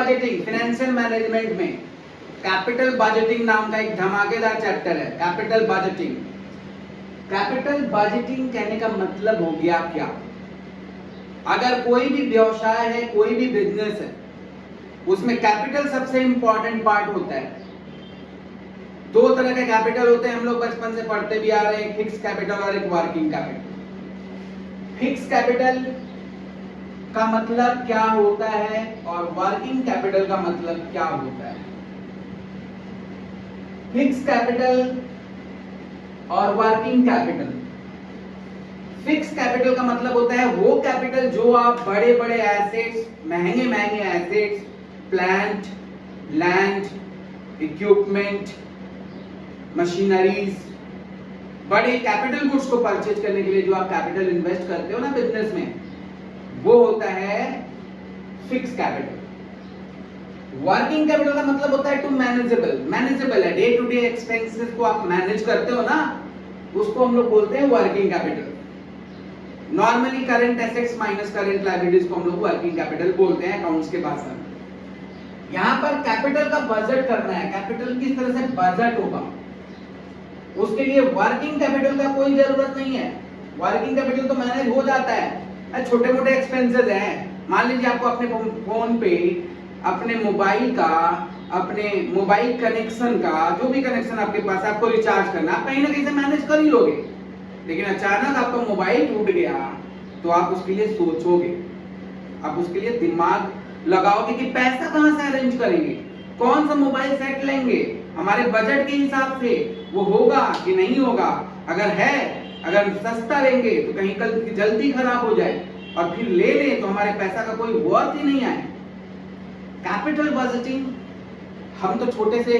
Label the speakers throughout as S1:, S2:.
S1: Budgeting financial management में capital budgeting नाम का एक धमाकेदार चैप्टर है, कैपिटल बजटिंग। कैपिटल बजटिंग कहने का मतलब हो गया क्या? अगर कोई भी व्यवसाय है, कोई भी बिजनेस है, उसमें कैपिटल सबसे इंपॉर्टेंट पार्ट होता है। दो तरह के कैपिटल होते हैं, हम लोग बचपन से पढ़ते भी आ रहे हैं, फिक्स कैपिटल और एक वर्किंग कैपिटल। फिक्स कैपिटल का मतलब क्या होता है और वर्किंग कैपिटल का मतलब क्या होता है? फिक्स कैपिटल और वर्किंग कैपिटल। फिक्स कैपिटल का मतलब होता है वो कैपिटल जो आप बड़े बड़े एसेट्स, महंगे महंगे assets, plant, land, equipment, machineries, बड़े कैपिटल गुड्स को परचेज करने के लिए जो आप कैपिटल इन्वेस्ट करते हो ना बिजनेस में, वो होता है फिक्स कैपिटल। वर्किंग कैपिटल का मतलब होता है टू मैनेजेबल। मैनेजेबल है, डे टू डे एक्सपेंसेस को आप मैनेज करते हो ना, उसको हम लोग बोलते हैं working capital. Normally current assets minus current liabilities को हम लोग वर्किंग कैपिटल बोलते हैं अकाउंट्स के भाषा में। यहां पर कैपिटल का बजट करना है, कैपिटल किस तरह से बजट होगा, उसके लिए वर्किंग कैपिटल का कोई जरूरत नहीं है। वर्किंग कैपिटल तो मैनेज हो जाता है। छोटे मोटे एक्सपेंसेस हैं, मान लीजिए आपको अपने फोन पे, अपने मोबाइल का, अपने मोबाइल कनेक्शन का, जो भी कनेक्शन आपके पास, आपको रिचार्ज करना, आप कहीं ना कहीं से मैनेज कर ही लोगे। लेकिन अचानक आपका मोबाइल टूट गया तो आप उसके लिए सोचोगे, आप उसके लिए दिमाग लगाओगे कि पैसा कहां से अरेंज करेंगे, कौन सा मोबाइल सेट लेंगे, हमारे बजट के हिसाब से वो होगा कि नहीं होगा। अगर है, अगर सस्ता लेंगे तो कहीं कल जल्दी खराब हो जाए, और फिर ले लें तो हमारे पैसा का कोई वर्थ ही नहीं आए। कैपिटल बजटिंग हम तो छोटे से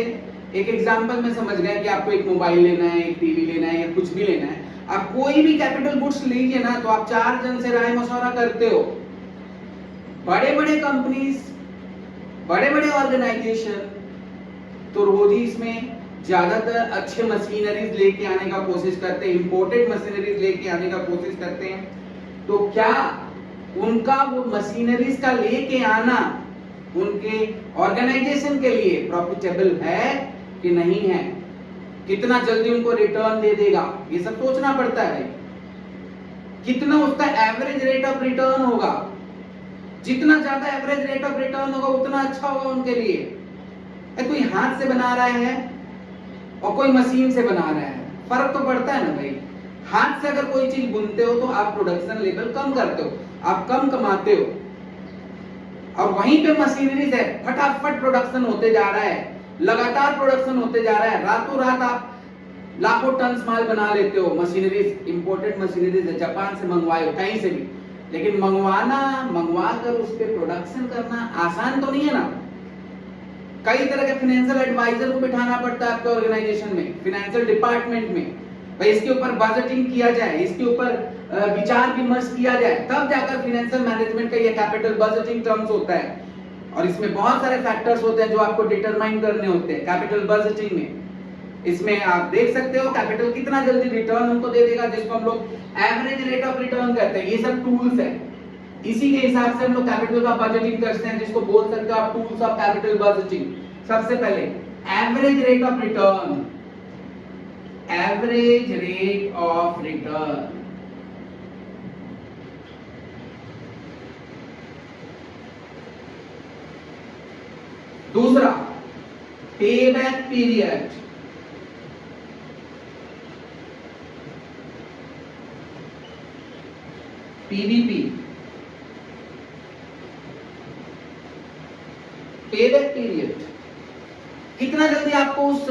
S1: एक एग्जांपल में समझ गए कि आपको एक मोबाइल लेना है, एक टीवी लेना है या कुछ भी लेना है। आप कोई भी कैपिटल गुड्स लीजिए ना, तो आप 4 जन से राय मशवरा करते हो। बड़े बड़े कंपनीज, बड़े बड़े ऑर्गेनाइजेशन तो रोज ही इसमें ज्यादातर अच्छे मशीनरीज लेके आने का कोशिश करते हैं, इंपोर्टेड मशीनरीज लेके आने का कोशिश करते हैं। तो क्या उनका वो मशीनरीज का लेके आना उनके ऑर्गेनाइजेशन के लिए प्रॉफिटेबल है कि नहीं है, कितना जल्दी उनको रिटर्न दे देगा, ये सब सोचना पड़ता है। कितना उसका एवरेज रेट ऑफ रिटर्न होगा, जितना ज्यादा एवरेज रेट ऑफ रिटर्न होगा उतना अच्छा होगा उनके लिए। कोई हाथ से बना रहा है और कोई मशीन से बना रहा है, फर्क तो पड़ता है ना भाई। हाथ से अगर कोई चीज बुनते हो तो आप प्रोडक्शन लेवल कम करते हो, आप कम कमाते हो, और वहीं पे मशीनरी से फटाफट प्रोडक्शन होते जा रहा है, लगातार प्रोडक्शन होते जा रहा है। रातों रात आप लाखों टन माल बना लेते हो। मशीनरीज, इंपोर्टेड मशीनरीज है, जापान से मंगवाए हो, कहीं से भी, लेकिन मंगवा कर उस पे प्रोडक्शन करना आसान तो नहीं है ना। कई तरह के फाइनेंशियल एडवाइजर को बिठाना पड़ता है आपके ऑर्गेनाइजेशन में, फाइनेंशियल डिपार्टमेंट में, भाई इसके ऊपर बजटिंग किया जाए, इसके ऊपर विचार विमर्श किया जाए, तब जाकर फाइनेंशियल मैनेजमेंट का ये कैपिटल बजटिंग टर्म्स होता है। और इसमें बहुत सारे फैक्टर्स होते हैं जो आपको डिटरमाइन करने होते हैं कैपिटल बजटिंग में। इसमें आप देख सकते हो कैपिटल कितना जल्दी रिटर्न हमको दे देगा, जिसको हम लोग एवरेज रेट ऑफ रिटर्न कहते हैं। ये सब टूल्स है, इसी के हिसाब से हम लोग कैपिटल का बजटिंग करते हैं, जिसको बोल सकते हो आप टूल्स ऑफ कैपिटल बजटिंग। सबसे पहले average rate of return, average rate of return. दूसरा payback period, PVP, payback period. कितना जल्दी आपको उस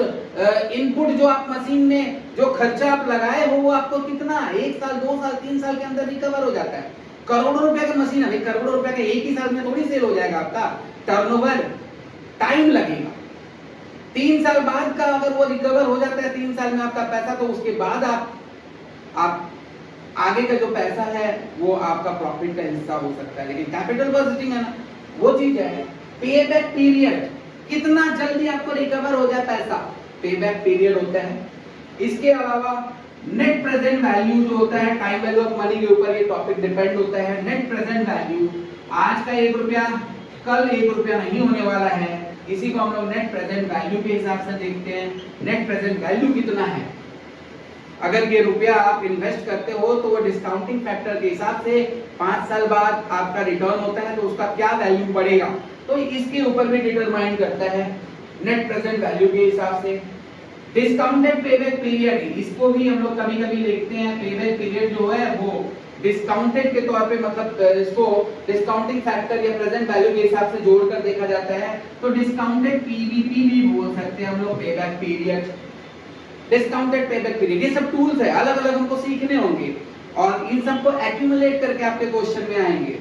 S1: इनपुट जो आप मशीन में जो खर्चा आप लगाए हो वो आपको कितना 1 साल 2 साल 3 साल के अंदर रिकवर हो जाता है। करोड़ों रुपए की मशीन है, करोड़ों रुपए का एक ही साल में थोड़ी सेल हो जाएगा। आपका टर्नओवर टाइम लगेगा। 3 साल बाद का अगर वो रिकवर हो जाता है 3 साल में आपका पैसा, तो उसके बाद आप आगे का जो पैसा है वो आपका प्रॉफिट का हिस्सा हो सकता है। लेकिन कैपिटल बजटिंग है ना, वो चीज है पेबैक पीरियड, कितना जल्दी आपको रिकवर हो जाए पैसा, पेबैक पीरियड होता है। इसके अलावा नेट प्रेजेंट वैल्यू जो होता है, टाइम वैल्यू ऑफ मनी के ऊपर ये टॉपिक डिपेंड होता है। नेट प्रेजेंट वैल्यू, आज का 1 रुपया कल 1 रुपया नहीं होने वाला है। इसी को हम लोग नेट प्रेजेंट वैल्यू के हिसाब से देखते हैं। नेट प्रेजेंट वैल्यू कितना है, अगर ये रुपया आप इन्वेस्ट करते हो तो वो डिस्काउंटिंग फैक्टर के हिसाब से 5 साल बाद आपका रिटर्न होता है तो उसका क्या वैल्यू बढ़ेगा, तो इसके ऊपर भी डिटरमाइन करता है नेट प्रेजेंट वैल्यू के हिसाब से। डिस्काउंटेड पेबैक पीरियड, इसको भी हम लोग कभी कभी लिखते हैं पेबैक पीरियड जो है वो डिस्काउंटेड के तौर पे, मतलब इसको डिस्काउंटिंग फैक्टर या प्रेजेंट वैल्यू के हिसाब से जोड़कर देखा जाता है, तो डिस्काउंटेड पीवीपी भी बोल सकते हैं हम लोग, payback period, discounted payback period. ये सब टूल्स है, अलग अलग हमको सीखने होंगे और इन सबको एक्यूमुलेट करके आपके क्वेश्चन में आएंगे,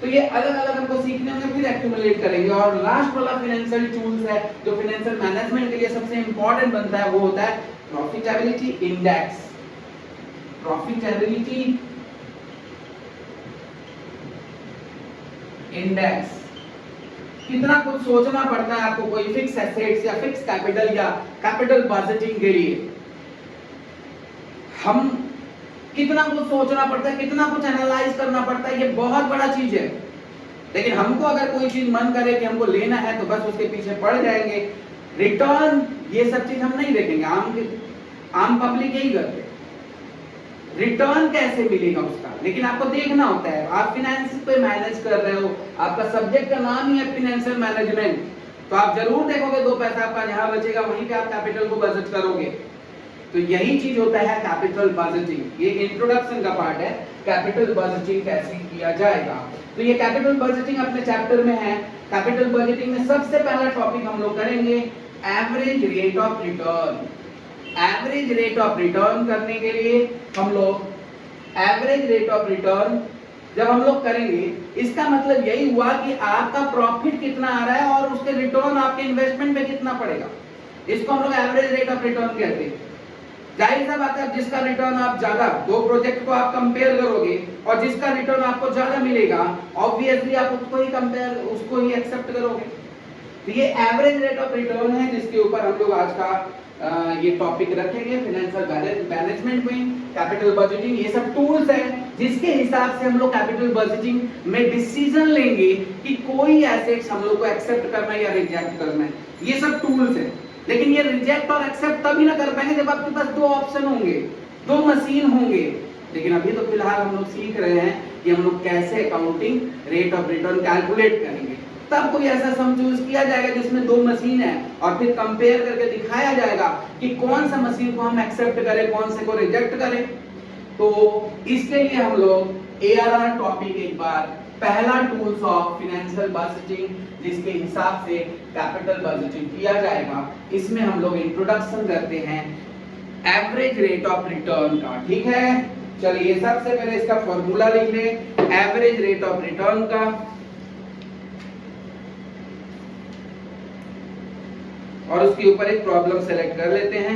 S1: तो ये अलग अलग हमको सीखने होंगे, फिर एक्यूमुलेट करेंगे। और लास्ट वाला फाइनेंशियल टूल्स है जो फाइनेंशियल मैनेजमेंट के लिए सबसे इंपॉर्टेंट बनता है, वो होता है प्रॉफिटेबिलिटी इंडेक्स। प्रॉफिटेबिलिटी इंडेक्स, कितना कुछ सोचना पड़ता है आपको कोई फिक्स एसेट्स या फिक्स कैपिटल या कैपिटल बजटिंग के लिए, हम कितना कुछ सोचना पड़ता है, कितना कुछ एनालाइज करना पड़ता है, ये बहुत बड़ा चीज है। लेकिन हमको अगर कोई चीज मन करे कि हमको लेना है तो बस उसके पीछे पड़ जाएंगे। रिटर्न ये सब चीज हम नहीं देखेंगे, आम पब्लिक यही करते, रिटर्न कैसे मिलेगा उसका, लेकिन आपको देखना होता है। आप फाइनेंस पे मैनेज कर रहे हो, आपका सब्जेक्ट का नाम ही है फाइनेंशियल मैनेजमेंट, तो आप जरूर देखोगे 2 पैसा आपका जहां बचेगा वहीं पे आप कैपिटल को बजट करोगे। तो यही चीज होता है कैपिटल बजटिंग। ये इंट्रोडक्शन का पार्ट है, कैपिटल बजटिंग कैसे किया जाएगा। तो ये कैपिटल बजटिंग अपने चैप्टर में है। कैपिटल बजटिंग में सबसे पहला टॉपिक हम लोग करेंगे average rate of return. Average rate of return करने के लिए हम लोग एवरेज रेट ऑफ रिटर्न जब हम लोग करेंगे, इसका मतलब यही हुआ कि आपका प्रॉफिट कितना आ रहा है और उसके रिटर्न आपके इन्वेस्टमेंट पे कितना पड़ेगा, इसको हम लोग एवरेज रेट ऑफ रिटर्न कहते हैं। जाहिर सा बात है, जिसका रिटर्न आप ज्यादा, 2 प्रोजेक्ट को आप कंपेयर करोगे और जिसका रिटर्न आपको ज्यादा मिलेगा, ऑब्वियसली आप उसको ही एक्सेप्ट करोगे। तो ये एवरेज रेट ऑफ रिटर्न है जिसके ऊपर हम लोग आज का ये टॉपिक रखेंगे। फाइनेंशियल मैनेजमेंट में कैपिटल बजटिंग, ये सब टूल्स है जिसके हिसाब से हम लोग कैपिटल बजटिंग में डिसीजन लेंगे कि कोई एसेट्स हम लोग को एक्सेप्ट करना है या रिजेक्ट करना है। ये सब टूल्स है, लेकिन ये रिजेक्ट और एक्सेप्ट तभी ना कर पाएंगे जब आपके पास 2 ऑप्शन होंगे, 2 मशीन होंगे। लेकिन अभी तो फिलहाल हम लोग सीख रहे हैं कि हम लोग कैसे accounting rate of return calculate करेंगे। तब कोई ऐसा सम चूज किया जाएगा जिसमें 2 मशीन है और फिर कंपेयर करके दिखाया जाएगा कि कौन सा मशीन को हम एक्सेप्ट करें, कौन से को रिजेक्ट करें। तो इसके लिए हम लोग ARR टॉपिक एक बार, पहला टूल्स ऑफ फाइनेंशियल बजटिंग जिसके हिसाब से कैपिटल बजटिंग किया जाएगा, इसमें हम लोग इंट्रोडक्शन करते हैं एवरेज रेट ऑफ रिटर्न का। ठीक है, चलिए सबसे पहले इसका फॉर्मूला लिख ले, एवरेज रेट ऑफ रिटर्न का। और उसके ऊपर एक प्रॉब्लम सेलेक्ट कर लेते हैं,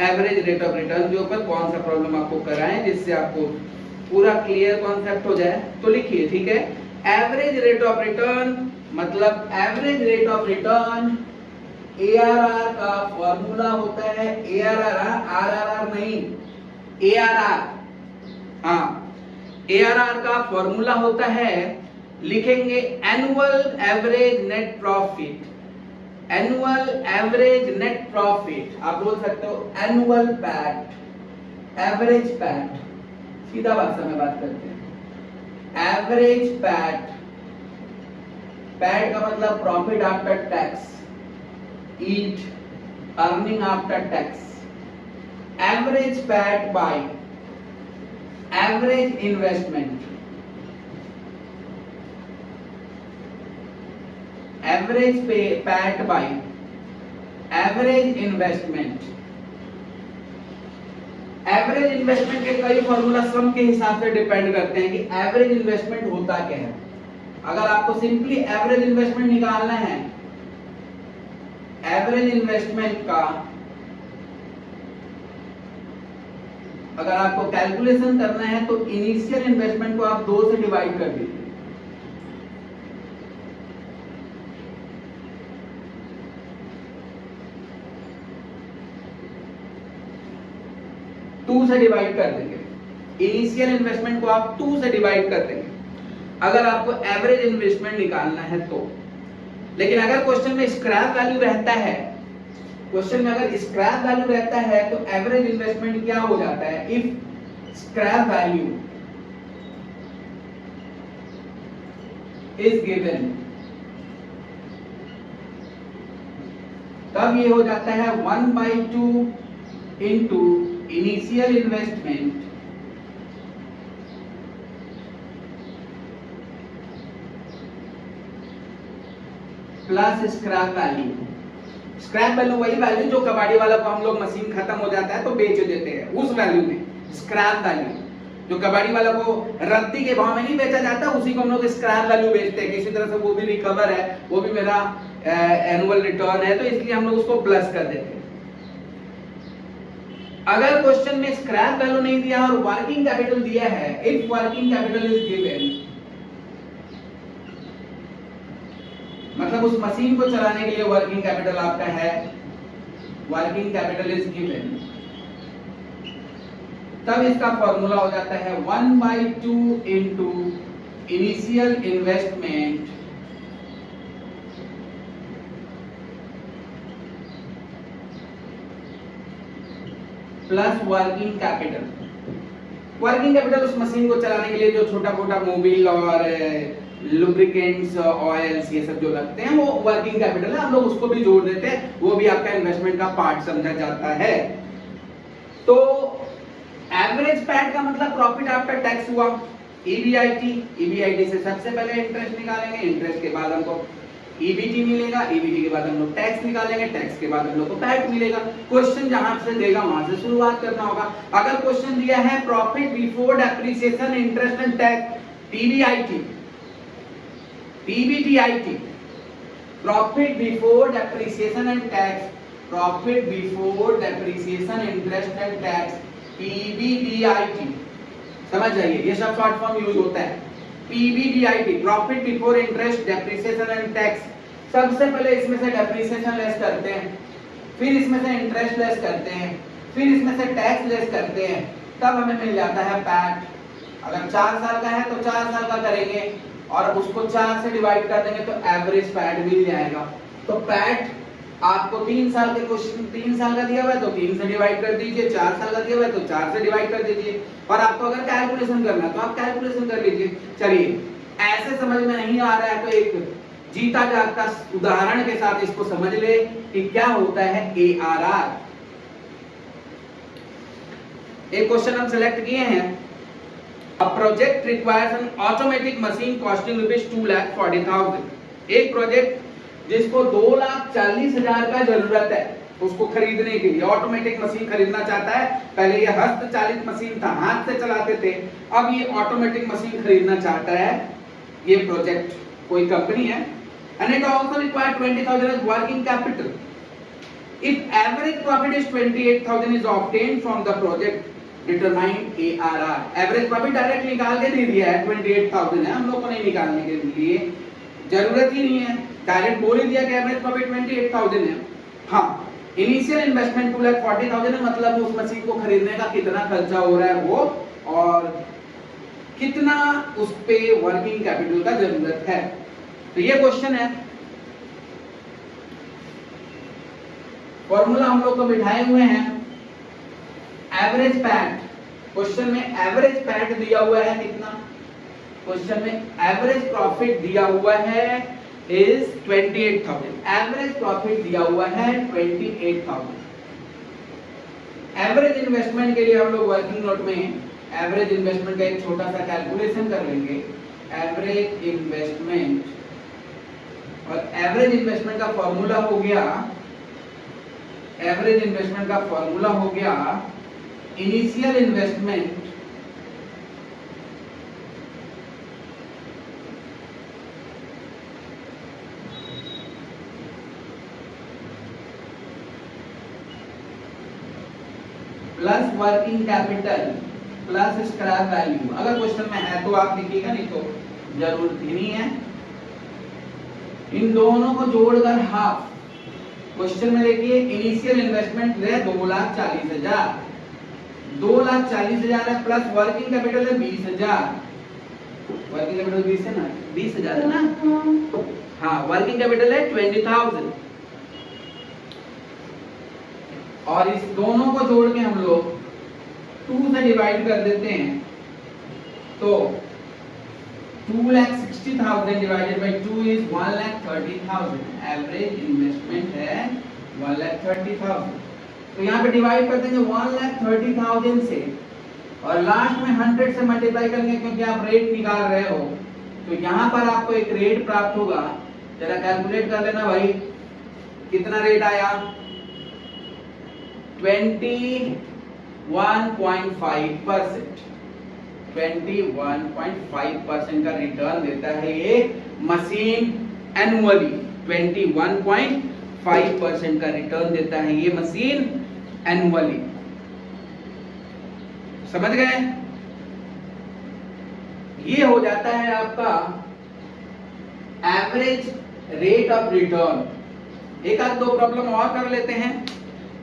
S1: एवरेज रेट ऑफ रिटर्न के ऊपर कौन सा प्रॉब्लम आपको कराएं जिससे आपको पूरा क्लियर कॉन्सेप्ट हो जाए। तो लिखिए, ठीक है, एवरेज रेट ऑफ रिटर्न मतलब average rate of return ARR का फॉर्मूला होता है, ARR, RRR नहीं, ARR। हाँ, ARR का फॉर्मूला होता है, लिखेंगे annual average net profit. Annual average net profit, आप बोल सकते हो एनुअल पैट, एवरेज पैट, सीधा भाषा में बात करते हैं। एवरेज पैट, पैट का मतलब profit after tax, eat earning after tax. Average PAT by average investment, average PAT by average investment. Average investment के कई फॉर्मूला सम के हिसाब से डिपेंड करते हैं कि एवरेज इन्वेस्टमेंट होता क्या है। अगर आपको सिंपली एवरेज इन्वेस्टमेंट निकालना है, एवरेज इन्वेस्टमेंट का अगर आपको कैलकुलेशन करना है तो इनिशियल इन्वेस्टमेंट को आप 2 से डिवाइड कर दीजिए। टू से डिवाइड कर देंगे, इनिशियल इन्वेस्टमेंट को आप 2 से डिवाइड कर देंगे। अगर आपको एवरेज इन्वेस्टमेंट निकालना है तो। लेकिन अगर क्वेश्चन में स्क्रैप वैल्यू रहता है, क्वेश्चन में अगर स्क्रैप वैल्यू रहता है तो एवरेज इन्वेस्टमेंट क्या हो जाता है, if scrap value is given, तब ये हो जाता है 1/2 into initial investment plus scrap value. Scrap value वही वैल्यू जो कबाड़ी वाला को हम लोग मशीन खत्म हो जाता है तो बेच देते हैं, उस वैल्यू में स्क्रैप वैल्यू जो कबाड़ी वाला को रद्दी के भाव में नहीं बेचा जाता, उसी को हम लोग स्क्रैप वैल्यू बेचते हैं। किसी तरह से वो भी रिकवर है, वो भी मेरा एनुअल रिटर्न है, तो इसलिए हम लोग उसको प्लस कर देते हैं। अगर क्वेश्चन में स्क्रैप वैल्यू नहीं दिया और वर्किंग कैपिटल दिया है, if working capital is given, मतलब उस मशीन को चलाने के लिए वर्किंग कैपिटल आपका है, वर्किंग कैपिटल इज गिवन, तब इसका फॉर्मूला हो जाता है 1/2 into initial investment plus working capital. Working capital उस मशीन को चलाने के लिए जो छोटा मोटा मोबिल और लुब्रिकेंट्स, ऑयल्स, ये सब जो लगते हैं वो वर्किंग कैपिटल है, हम लोग उसको भी जोड़ देते हैं, वो भी आपका इन्वेस्टमेंट का पार्ट समझा जाता है। तो एवरेज पैट का मतलब प्रॉफिट आफ्टर टैक्स हुआ, ईबीआईटी, ईबीआईटी से सबसे पहले इंटरेस्ट निकालेंगे, इंटरेस्ट के बाद हमको ईबीटी मिलेगा, ईबीटी के बाद हम लोग टैक्स निकालेंगे, टैक्स के बाद हम लोग को पैट मिलेगा। क्वेश्चन जहां से देगा वहां से शुरुआत करना होगा। अगर क्वेश्चन दिया है profit before depreciation interest and tax, PBIT, PBTIT, profit before depreciation and tax, profit before depreciation interest and tax, PBDIT, समझ जाइए ये सब शॉर्ट फॉर्म यूज होता है। PBDIT, profit before interest depreciation and tax, सबसे पहले इसमें से डेप्रिसिएशन लेस करते हैं, फिर इसमें से इंटरेस्ट लेस करते हैं, फिर इसमें से टैक्स लेस करते हैं, तब हमें मिल जाता है पैट। अगर 4 साल का है तो 4 साल का करेंगे और उसको 4 से डिवाइड कर देंगे तो एवरेज पैट मिल जाएगा। तो पैट आपको 3 साल के क्वेश्चन, 3 साल का दिया हुआ है तो 3 से डिवाइड कर दीजिए, 4 साल का दिया हुआ है तो 4 से डिवाइड कर दीजिए, और आपको अगर कैलकुलेशन करना है तो आप कैलकुलेशन कर लीजिए। चलिए, ऐसे समझ में नहीं आ रहा है तो एक जीता जागता उदाहरण के साथ इसको समझ ले कि क्या होता है एआरआर। एक क्वेश्चन हम सेलेक्ट किए हैं, a project requires N automatic machine costing ₹2,40,000। एक प्रोजेक्ट जिसको 2,40,000 का जरूरत है उसको खरीदने के लिए, ऑटोमेटिक मशीन खरीदना चाहता है। पहले ये हस्तचालित मशीन था, हाथ से चलाते थे, अब ये ऑटोमेटिक मशीन खरीदना चाहता है। ये प्रोजेक्ट कोई कंपनी है, and it also requires 20,000 as working capital. If average profit is 28,000 is obtained from the project, determine ARR. Average profit direct निकाल के दे दिया है, 28,000 है, हम लोग को नहीं निकालने के लिए जरूरत ही नहीं है, डायरेक्ट बोल ही दिया कि एवरेज प्रॉफिट 28,000 है। हाँ, इनिशियल इन्वेस्टमेंट 2,40,000 है, मतलब उस मशीन को खरीदने का कितना खर्चा हो रहा है वो, और कितना उस पे वर्किंग कैपिटल का जरूरत है। तो ये क्वेश्चन है, फॉर्मूला हम लोग को बिठाए हुए हैं एवरेज पैट। क्वेश्चन में एवरेज पैट दिया हुआ है कितना, क्वेश्चन में एवरेज प्रॉफिट दिया हुआ है इज 28,000, एवरेज प्रॉफिट दिया हुआ है 28,000। एवरेज इन्वेस्टमेंट के लिए हम लोग वर्किंग नोट में एवरेज इन्वेस्टमेंट का एक छोटा सा कैलकुलेशन कर लेंगे। एवरेज इन्वेस्टमेंट, और एवरेज इन्वेस्टमेंट का फॉर्मूला हो गया, एवरेज इन्वेस्टमेंट का फॉर्मूला हो गया initial investment plus working capital plus scrap value. अगर क्वेश्चन में है तो आप लिखिएगा, नहीं तो जरूरत ही नहीं है। इन दोनों को जोड़कर हाफ, क्वेश्चन में देखिए इनिशियल इन्वेस्टमेंट है 2,40,000, 2,40,000 है, प्लस वर्किंग कैपिटल है 20,000, वर्किंग कैपिटल 20 है ना, 20,000 है ना। हाँ, वर्किंग कैपिटल है 20,000 और इस दोनों को जोड़ के हम लोग 2 से डिवाइड कर देते हैं तो 2,60,000 divided by 2 is 1,30,000। Average investment है 1,30,000। तो यहाँ पे डिवाइड कर देंगे 1,30,000 से और लास्ट में 100 से मल्टीप्लाई करेंगे क्योंकि आप रेट निकाल रहे हो। तो यहाँ पर आपको एक रेट प्राप्त होगा, जरा कैलकुलेट कर लेना भाई, कितना रेट आया? 21.5%। 21.5% का रिटर्न देता है ये मशीन एनुअली। 21.5% का रिटर्न देता है ये मशीन एनुअली। समझ गए? ये हो जाता है आपका एवरेज रेट ऑफ रिटर्न। एक आध दो प्रॉब्लम और कर लेते हैं,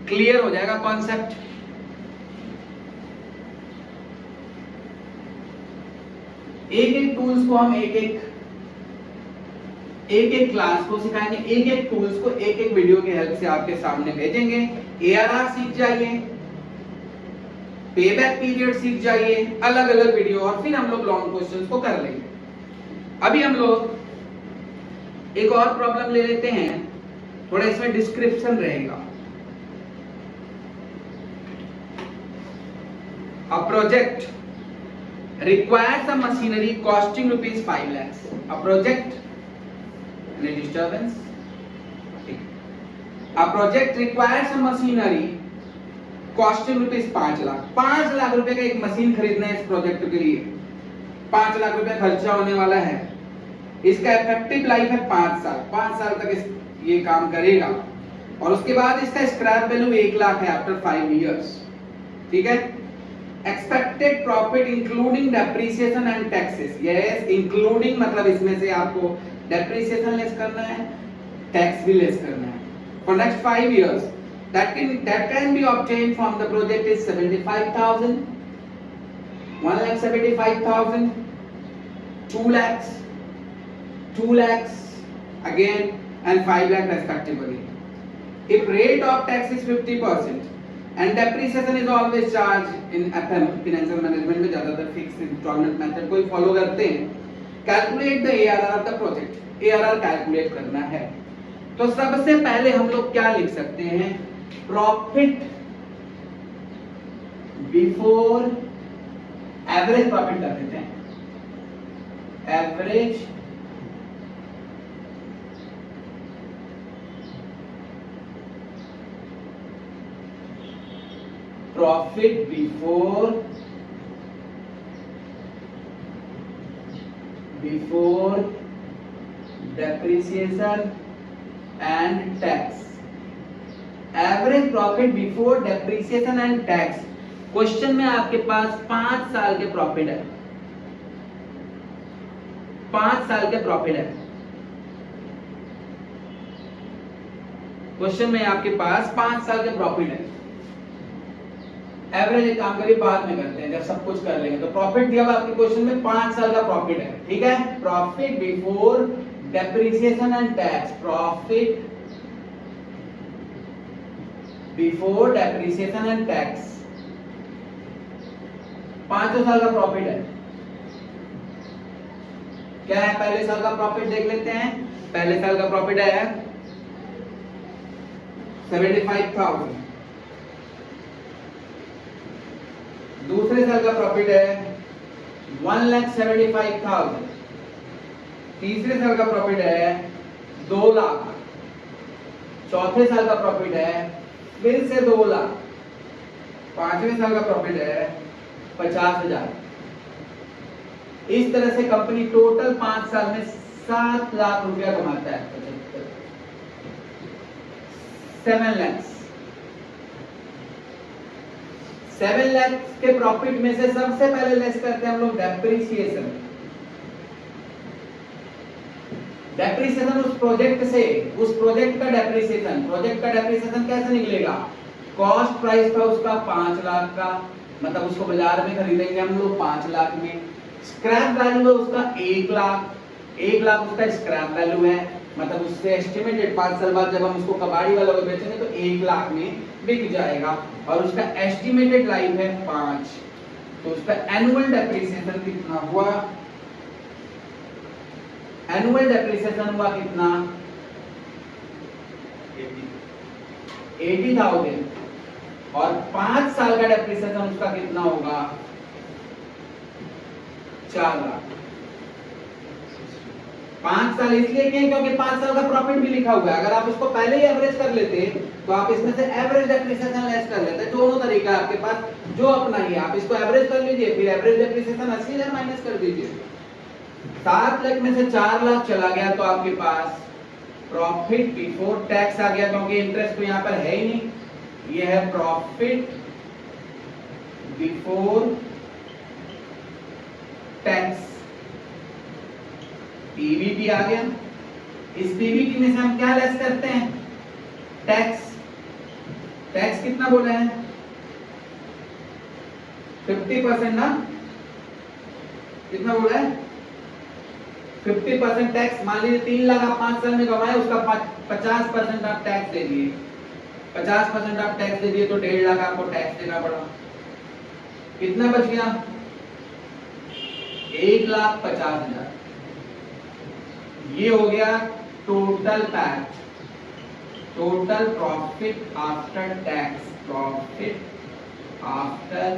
S1: क्लियर हो जाएगा कॉन्सेप्ट। एक एक टूल्स को हम एक एक क्लास को सिखाएंगे, एक एक टूल्स को एक एक वीडियो की हेल्प से आपके सामने भेजेंगे। एआरआर सीख जाइए, पेबैक पीरियड सीख जाइए, अलग अलग वीडियो, और फिर हम लोग लॉन्ग क्वेश्चंस को कर लेंगे। अभी हम लोग एक और प्रॉब्लम ले लेते हैं, थोड़ा इसमें डिस्क्रिप्शन रहेगा। A project requires a machinery costing rupees 5 lakhs. A project, any disturbance? A project requires a machinery costing rupees 5 lakh. 5 lakh रुपए का एक मशीन खरीदना है इस प्रोजेक्ट के लिए। 5 लाख रुपए खर्चा होने वाला है। इसका इफेक्टिव लाइफ है 5 साल। 5 साल तक ये काम करेगा और उसके बाद इसका स्क्रैप वैल्यू 1 लाख है आफ्टर 5 इयर्स। ठीक है? Expected profit including depreciation and taxes. Yes, including मतलब इसमें से आपको डेप्रिसिएशन लेस करना है, टैक्स भी लेस करना है। For next 5 years that can be obtained from the project is 75,000, 1,75,000, 2 lakhs, 2 lakhs again and 5 lakh respectively. If rate of tax is 50% and depreciation is always charged in FM financial management में ज्यादातर fixed installment method को ही follow करते हैं। Calculate the ARR of the project. ARR calculate करना है। तो सबसे पहले हम लोग क्या लिख सकते हैं? Profit before average profit कर देते हैं। Average profit before depreciation and tax। Average profit before depreciation and tax. Question में आपके पास 5 साल के प्रॉफिट है, 5 साल के प्रॉफिट है। क्वेश्चन में आपके पास 5 साल के प्रॉफिट है। एवरेज एक काम करिए बाद में करते हैं, जब सब कुछ कर लेंगे। तो प्रॉफिट दिया हुआ आपके क्वेश्चन में 5 साल का प्रॉफिट है। ठीक है? Profit before depreciation and tax. Profit before depreciation and tax 5 साल का प्रॉफिट है। क्या है पहले साल का प्रॉफिट? देख लेते हैं। पहले साल का प्रॉफिट है 75,000। दूसरे साल का प्रॉफिट है 1,75,000। तीसरे साल का प्रॉफिट है 2 लाख। चौथे साल का प्रॉफिट है फिर से 2 लाख। पांचवें साल का प्रॉफिट है 50,000। इस तरह से कंपनी टोटल 5 साल में 7 लाख रुपया कमाता है। 7 लाख। 7 लाख के प्रॉफिट में से सबसे पहले लेस करते हैं हम लोग डेप्रिसिएशन। डेप्रिसिएशन उस प्रोजेक्ट से, उस प्रोजेक्ट का डेप्रिसिएशन। प्रोजेक्ट का डेप्रिसिएशन कैसे निकलेगा? कॉस्ट प्राइस था उसका 5 लाख का, मतलब उसको बाजार में खरीदेंगे हम लोग 5 लाख में। स्क्रैप वैल्यू है उसका 1 लाख, 1 लाख उसका स्क्रैप वैल्यू है, मतलब उससे एस्टिमेटेड 5 साल बाद जब हम उसको कबाड़ी वालों को बेचेंगे तो 1 लाख में बिक जाएगा, और उसका एस्टिमेटेड लाइफ है 5, तो उसका एनुअल डेप्रिसिएशन कितना हुआ, एनुअल डेप्रिसिएशन हुआ कितना 80,000, और 5 साल का डेप्रिसिएशन उसका कितना होगा 4 लाख। 5 साल इसलिए क्योंकि 5 साल का प्रॉफिट भी लिखा हुआ है, अगर आप इसको पहले ही एवरेज कर लेते तो आप इसमें से एवरेज डेप्रिसिएशन लेस कर लेते, दोनों तरीका है आपके पास, जो अपना ही आप इसको एवरेज कर लीजिए, फिर एवरेज डेप्रिसिएशन 80,000 माइनस कर दीजिए। 7 लाख में से 4 लाख चला गया तो आपके पास प्रॉफिट बिफोर टैक्स आ गया, क्योंकि इंटरेस्ट तो यहाँ पर है ही नहीं, ये है प्रॉफिट बिफोर टैक्स, पीबीटी आ गया। इस पीबीटी में से हम क्या लेस करते हैं टैक्स, टैक्स कितना बोले हैं 50% ना, कितना बोला है 50% टैक्स। मान लीजिए 3 लाख आप 5 साल में कमाए, उसका 50% आप टैक्स दे दिए, 50% आप टैक्स दे दिए तो 1.5 लाख आपको टैक्स देना पड़ा, कितना बच गया 1,50,000। ये हो गया total PAT, total profit after tax, profit after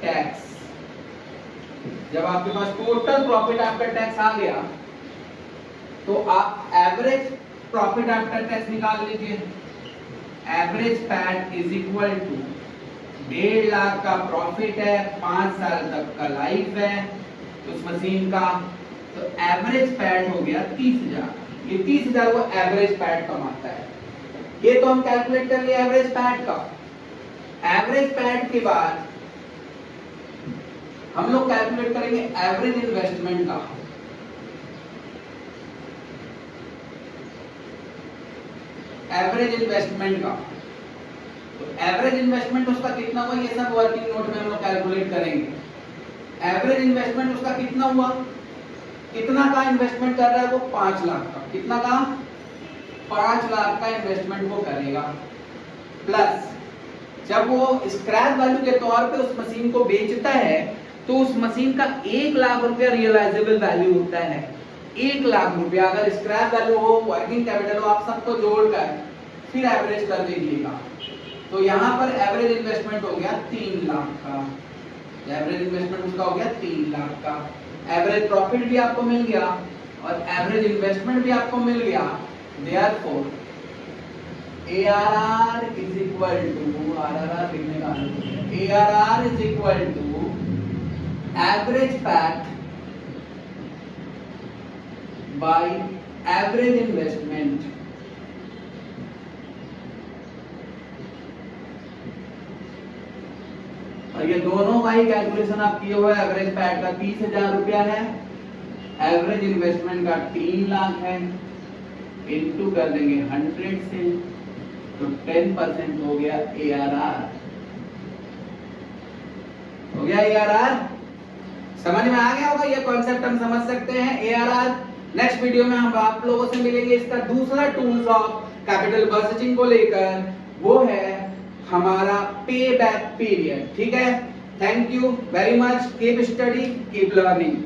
S1: tax. जब आपके पास टोटल प्रॉफिट आफ्टर टैक्स आ गया तो आप एवरेज प्रॉफिट आफ्टर टैक्स निकाल लीजिए, average PAT is equal to 1.5 lakh का प्रॉफिट है, 5 साल तक का लाइफ है उस मशीन का, तो एवरेज पैट हो गया 30,000। ये 30,000 वो एवरेज पैट कमाता है। ये तो हम कैलकुलेट कर लिए एवरेज पैट का। एवरेज पैट के बाद हम लोग कैलकुलेट करेंगे एवरेज इन्वेस्टमेंट का। एवरेज इन्वेस्टमेंट का, तो एवरेज इन्वेस्टमेंट उसका कितना हुआ, ये सब वर्किंग नोट में हम लोग कैलकुलेट करेंगे। एवरेज इन्वेस्टमेंट उसका कितना हुआ, कितना का इन्वेस्टमेंट कर रहा है वो 5 लाख का, कितना का 5 लाख का इन्वेस्टमेंट वो करेगा, प्लस जब वो स्क्रैप वैल्यू के तौर पे उस मशीन को बेचता है तो उस मशीन का 1 लाख रुपया रियलाइजेबल वैल्यू होता है। 1 लाख रुपया अगर स्क्रैप वैल्यू हो, वर्किंग कैपिटल हो, आप सबको जोड़कर फिर एवरेज कर दीजिएगा, तो यहाँ पर एवरेज इन्वेस्टमेंट हो गया 3 लाख का, एवरेज इन्वेस्टमेंट उसका हो गया 3 लाख का। एवरेज प्रॉफिट भी आपको मिल गया और एवरेज इन्वेस्टमेंट भी आपको मिल गया। Therefore ARR is equal to, RRR लिखने का ARR is equal to average PAT by average investment. और ये दोनों वाई कैलकुलेशन आप किए हुए, एवरेज पैट का 30,000 रुपया है, एवरेज इन्वेस्टमेंट का 3 लाख है, इनटू कर देंगे 100 से, तो 10% हो गया ARR, हो गया ARR। समझ में आ गया होगा, ये कॉन्सेप्ट हम समझ सकते हैं ARR। नेक्स्ट वीडियो में हम आप लोगों से मिलेंगे इसका दूसरा टूल्स ऑफ कैपिटल बजटिंग को लेकर, वो है हमारा पे बैक पीरियड। ठीक है, thank you very much, keep study keep learning.